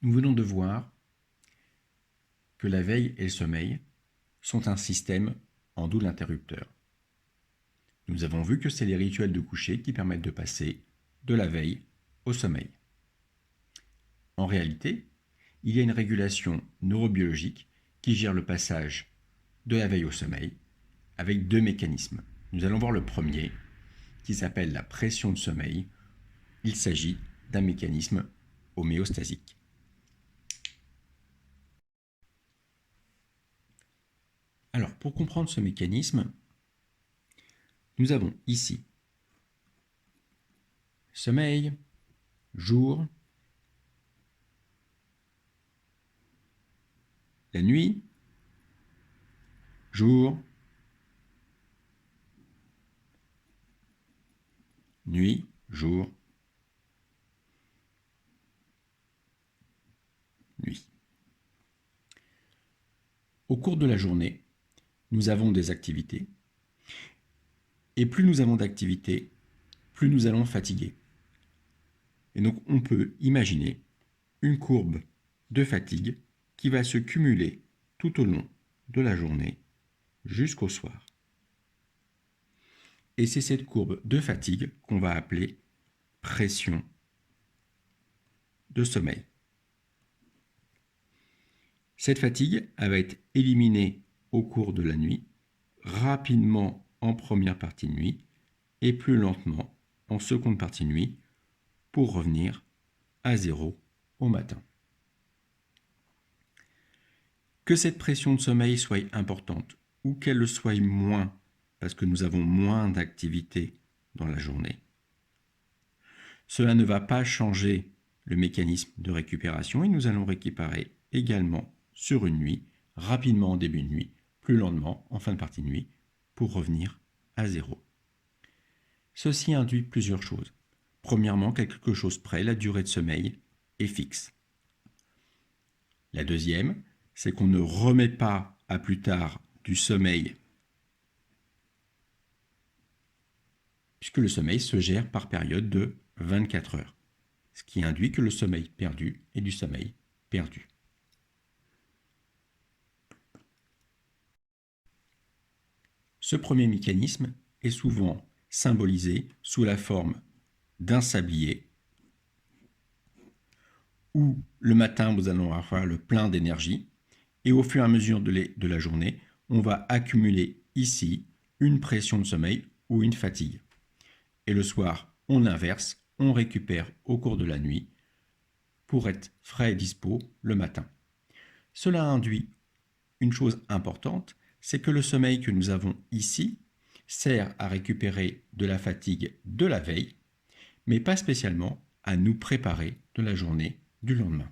Nous venons de voir que la veille et le sommeil sont un système en double interrupteur. Nous avons vu que c'est les rituels de coucher qui permettent de passer de la veille au sommeil. En réalité, il y a une régulation neurobiologique qui gère le passage de la veille au sommeil avec deux mécanismes. Nous allons voir le premier qui s'appelle la pression de sommeil. Il s'agit d'un mécanisme homéostasique. Alors, pour comprendre ce mécanisme, nous avons ici sommeil, jour, la nuit, jour, nuit, jour, nuit. Au cours de la journée, nous avons des activités, et plus nous avons d'activités, plus nous allons fatiguer. Et donc on peut imaginer une courbe de fatigue qui va se cumuler tout au long de la journée jusqu'au soir. Et c'est cette courbe de fatigue qu'on va appeler pression de sommeil. Cette fatigue, elle va être éliminée au cours de la nuit, rapidement en première partie de nuit et plus lentement en seconde partie de nuit pour revenir à zéro au matin. Que cette pression de sommeil soit importante ou qu'elle le soit moins parce que nous avons moins d'activité dans la journée, cela ne va pas changer le mécanisme de récupération et nous allons récupérer également sur une nuit, rapidement en début de nuit, plus lentement en fin de partie de nuit, pour revenir à zéro. Ceci induit plusieurs choses. Premièrement, quelque chose près, la durée de sommeil est fixe. La deuxième, c'est qu'on ne remet pas à plus tard du sommeil, puisque le sommeil se gère par période de 24 heures, ce qui induit que le sommeil perdu est du sommeil perdu. Ce premier mécanisme est souvent symbolisé sous la forme d'un sablier où le matin, vous allez avoir le plein d'énergie et au fur et à mesure de la journée, on va accumuler ici une pression de sommeil ou une fatigue. Et le soir, on inverse, on récupère au cours de la nuit pour être frais et dispo le matin. Cela induit une chose importante, c'est que le sommeil que nous avons ici sert à récupérer de la fatigue de la veille, mais pas spécialement à nous préparer de la journée du lendemain.